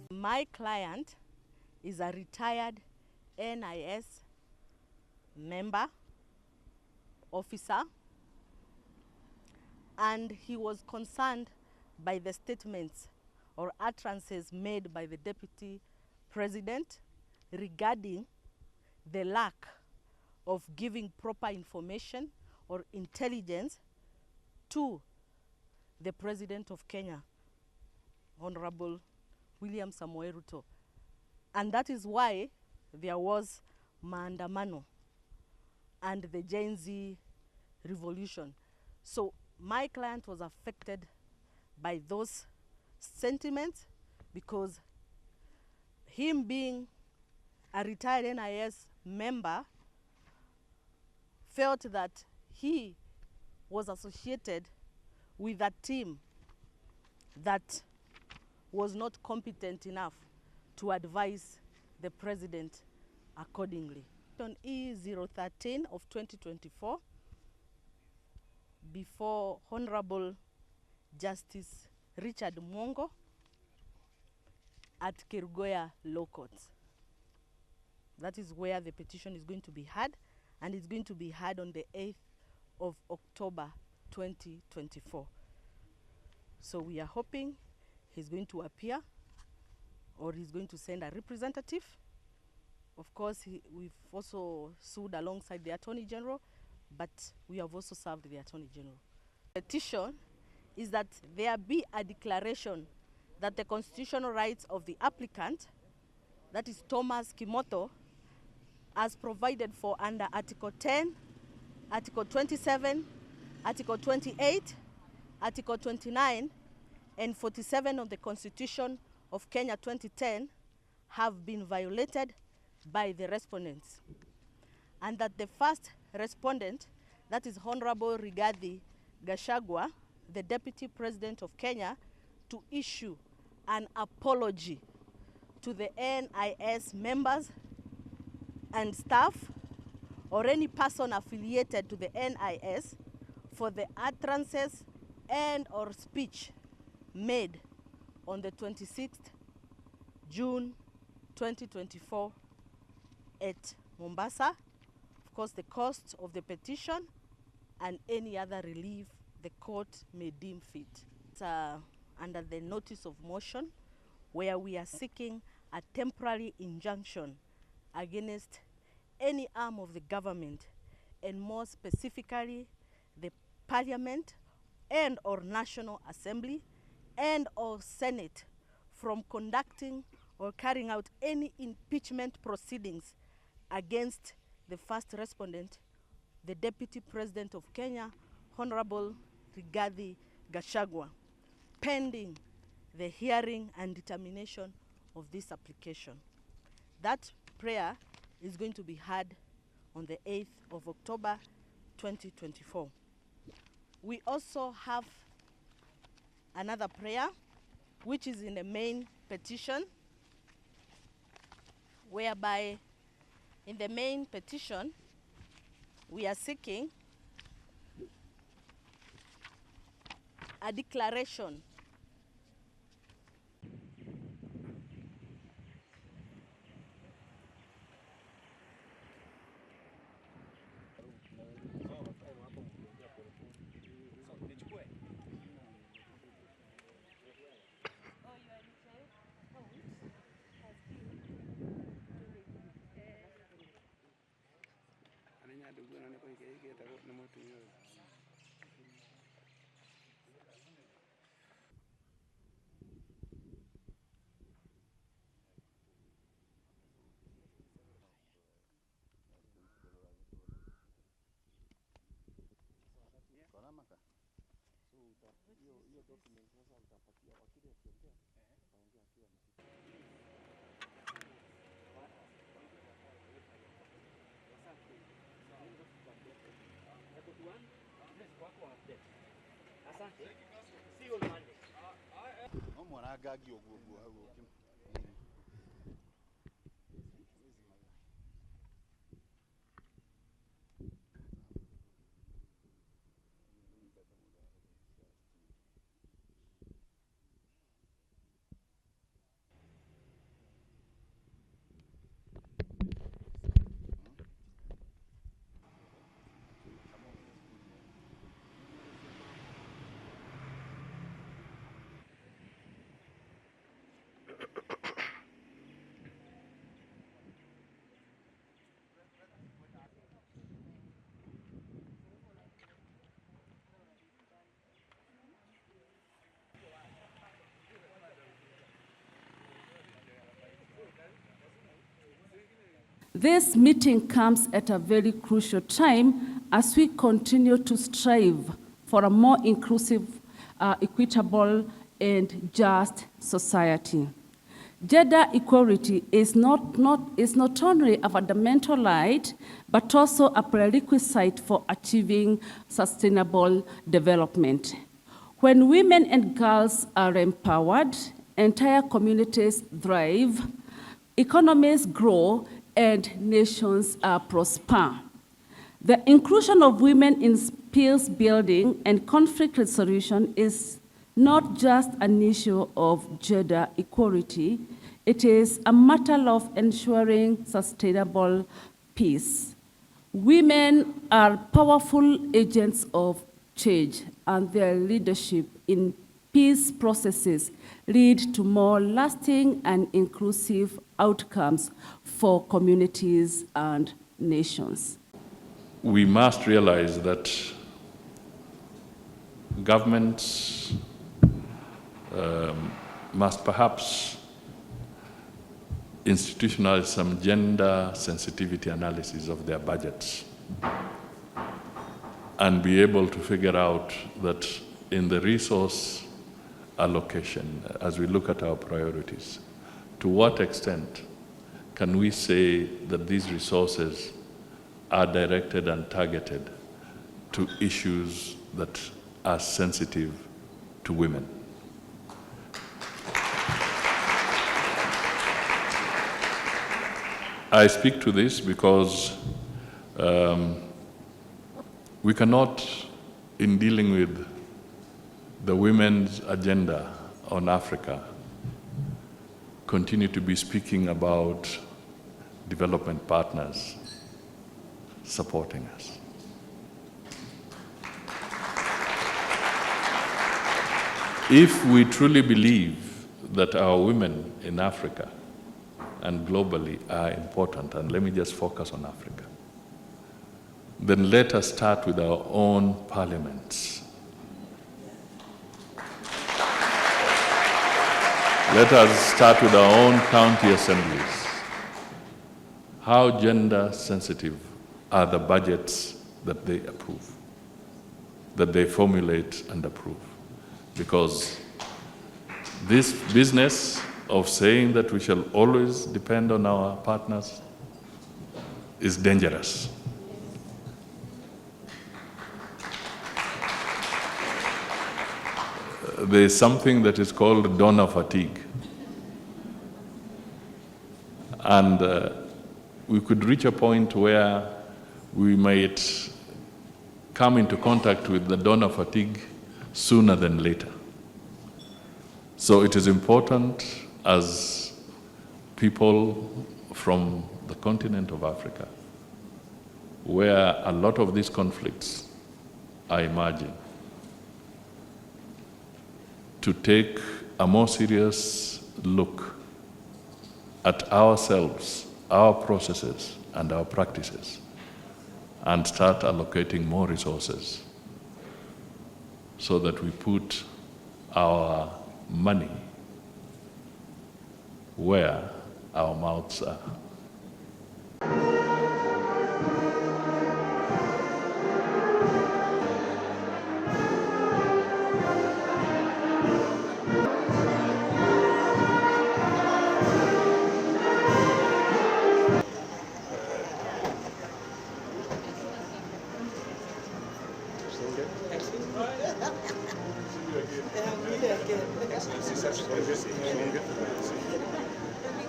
My client is a retired NIS member, officer, and he was concerned by the statements or utterances made by the Deputy President regarding the lack of giving proper information or intelligence to the President of Kenya, Honorable William Samoei Ruto. And that is why there was maandamano and the Gen Z revolution. So my client was affected by those sentiments because him being a retired NIS member felt that he was associated with a team that was not competent enough to advise the president accordingly. On E013 of 2024, before Honorable Justice Richard Mwongo at Kirinyaga Law Court. That is where the petition is going to be heard, and it's going to be heard on the 8th of October 2024. So we are hoping he's going to appear, or he's going to send a representative. Of course, we've also sued alongside the Attorney General, but we have also served the Attorney General. The petition is that there be a declaration that the constitutional rights of the applicant, that is Thomas Kimoto, as provided for under Article 10, Article 27, Article 28, Article 29, and 47 of the Constitution of Kenya 2010 have been violated by the respondents. And that the first respondent, that is Honorable Rigathi Gachagua, the Deputy President of Kenya, to issue an apology to the NIS members and staff or any person affiliated to the NIS for the utterances and or speech made on the 26th June 2024 at Mombasa. Of course, the cost of the petition and any other relief the court may deem fit. It's under the notice of motion, where we are seeking a temporary injunction against any arm of the government, and more specifically the Parliament and or National Assembly and or Senate, from conducting or carrying out any impeachment proceedings against the first respondent, the Deputy President of Kenya, Honorable Rigathi Gachagua, pending the hearing and determination of this application. That prayer is going to be heard on the 8th of October 2024. We also have another prayer, which is in the main petition, whereby in the main petition we are seeking a declaration This meeting comes at a very crucial time as we continue to strive for a more inclusive, equitable, and just society. Gender equality is not only a fundamental right, but also a prerequisite for achieving sustainable development. When women and girls are empowered, entire communities thrive, economies grow, and nations prosper. The inclusion of women in peace building and conflict resolution is not just an issue of gender equality, it is a matter of ensuring sustainable peace. Women are powerful agents of change, and their leadership in peace processes lead to more lasting and inclusive outcomes for communities and nations. We must realize that governments must perhaps institutionalize some gender sensitivity analysis of their budgets and be able to figure out that in the resource allocation, as we look at our priorities, to what extent can we say that these resources are directed and targeted to issues that are sensitive to women? I speak to this because we cannot, in dealing with the women's agenda on Africa, continue to be speaking about development partners supporting us. If we truly believe that our women in Africa and globally are important, and let me just focus on Africa, then let us start with our own parliaments. Let us start with our own county assemblies. How gender sensitive are the budgets that they approve, that they formulate and approve? Because this business of saying that we shall always depend on our partners is dangerous. There is something that is called donor fatigue. And we could reach a point where we might come into contact with the donor fatigue sooner than later. So it is important as people from the continent of Africa, where a lot of these conflicts are emerging, to take a more serious look at ourselves, our processes, and our practices, and start allocating more resources so that we put our money where our mouths are.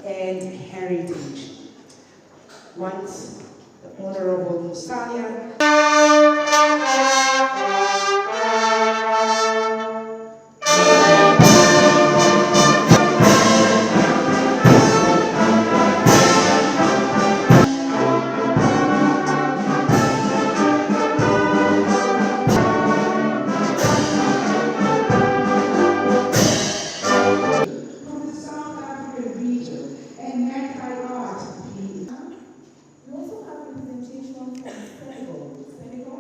And heritage. Once the Honorable Musalia. We also have representation from Senegal.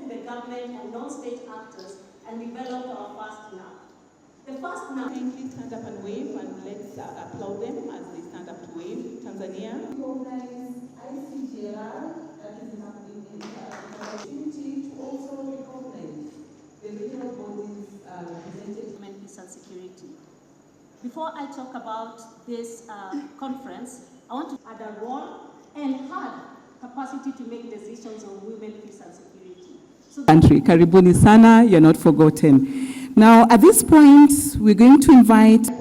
the government and non-state actors and develop our first NAP. The first NAP. Please stand up and wave, and let's applaud them as they stand up to wave. Tanzania. Recognize ICGR, that is happening in the opportunity to also recognize the regional bodies represented. Women, Peace and Security. Before I talk about this conference, I want to add a role and hard capacity to make decisions on women, peace and security. So Country, Karibuni Sana, you're not forgotten. Now, at this point, we're going to invite the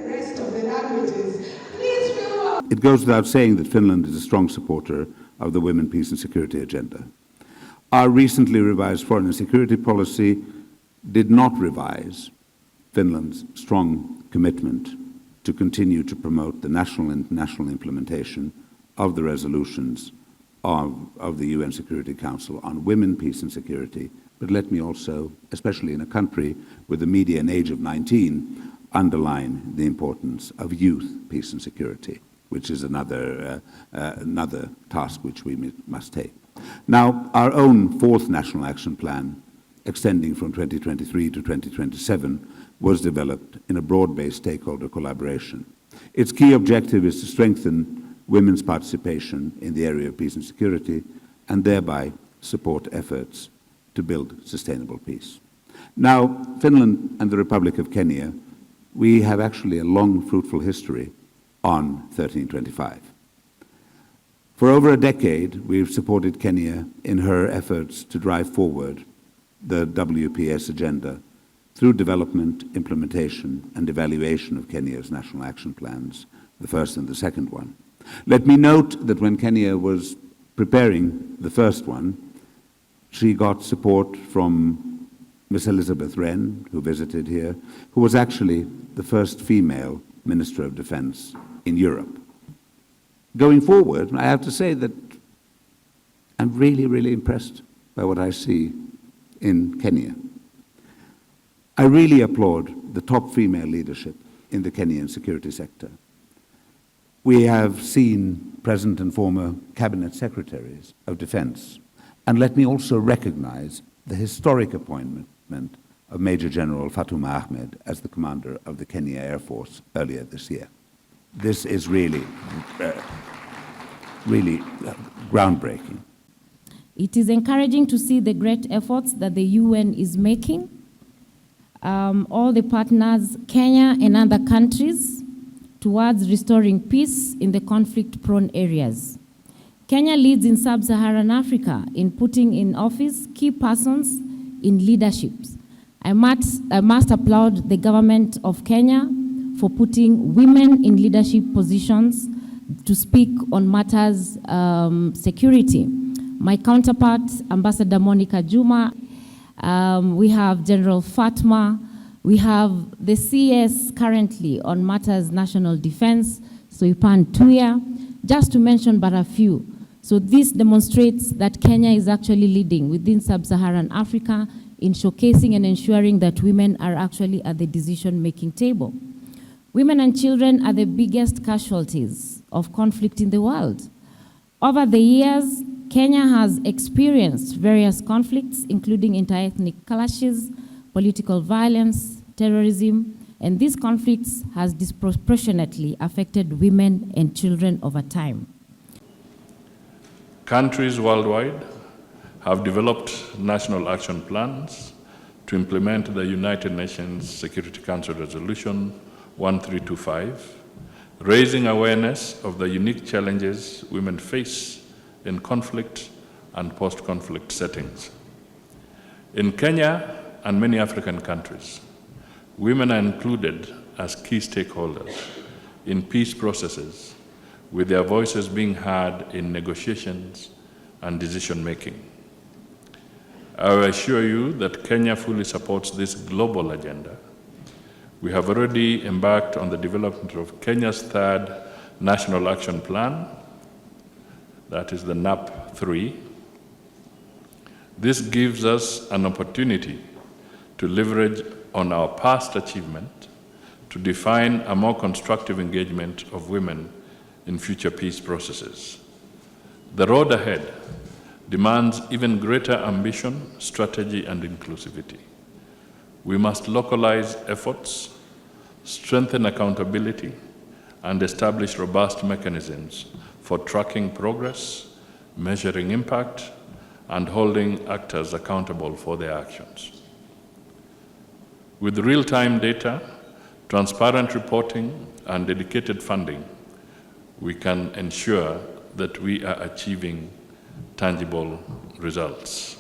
rest of the languages. Please fill up. It goes without saying that Finland is a strong supporter of the women, peace and security agenda. Our recently revised foreign and security policy did not revise Finland's strong commitment to continue to promote the national and international implementation of the resolutions of the UN Security Council on women, peace and security. But let me also, especially in a country with a median age of 19, underline the importance of youth, peace and security, which is another task which we must take. Now, our own fourth National Action Plan, extending from 2023 to 2027, was developed in a broad-based stakeholder collaboration. Its key objective is to strengthen women's participation in the area of peace and security, and thereby support efforts to build sustainable peace. Now, Finland and the Republic of Kenya, we have actually a long, fruitful history on 1325. For over a decade, we've supported Kenya in her efforts to drive forward the WPS agenda through development, implementation, and evaluation of Kenya's national action plans, the first and the second one. Let me note that when Kenya was preparing the first one, she got support from Miss Elizabeth Wren, who visited here, who was actually the first female Minister of Defense in Europe. Going forward, I have to say that I'm really, really impressed by what I see in Kenya. I really applaud the top female leadership in the Kenyan security sector. We have seen present and former cabinet secretaries of defense. And let me also recognize the historic appointment of Major General Fatuma Ahmed as the commander of the Kenya Air Force earlier this year. This is really groundbreaking. It is encouraging to see the great efforts that the UN is making. All the partners, Kenya and other countries, towards restoring peace in the conflict-prone areas. Kenya leads in sub-Saharan Africa in putting in office key persons in leaderships. I must applaud the government of Kenya for putting women in leadership positions to speak on matters security. My counterpart, Ambassador Monica Juma, we have General Fatma, we have the CS currently on matters national defense, Soipan Tuya, just to mention but a few. So this demonstrates that Kenya is actually leading within sub-Saharan Africa in showcasing and ensuring that women are actually at the decision-making table. Women and children are the biggest casualties of conflict in the world. Over the years, Kenya has experienced various conflicts, including interethnic clashes, political violence, terrorism, and these conflicts has disproportionately affected women and children over time. Countries worldwide have developed national action plans to implement the United Nations Security Council Resolution 1325, raising awareness of the unique challenges women face in conflict and post-conflict settings. In Kenya and many African countries, women are included as key stakeholders in peace processes, with their voices being heard in negotiations and decision-making. I will assure you that Kenya fully supports this global agenda. We have already embarked on the development of Kenya's third National Action Plan, that is the NAP 3. This gives us an opportunity to leverage on our past achievement to define a more constructive engagement of women in future peace processes. The road ahead demands even greater ambition, strategy, and inclusivity. We must localize efforts, strengthen accountability, and establish robust mechanisms for tracking progress, measuring impact, and holding actors accountable for their actions. With real-time data, transparent reporting, and dedicated funding, we can ensure that we are achieving tangible results.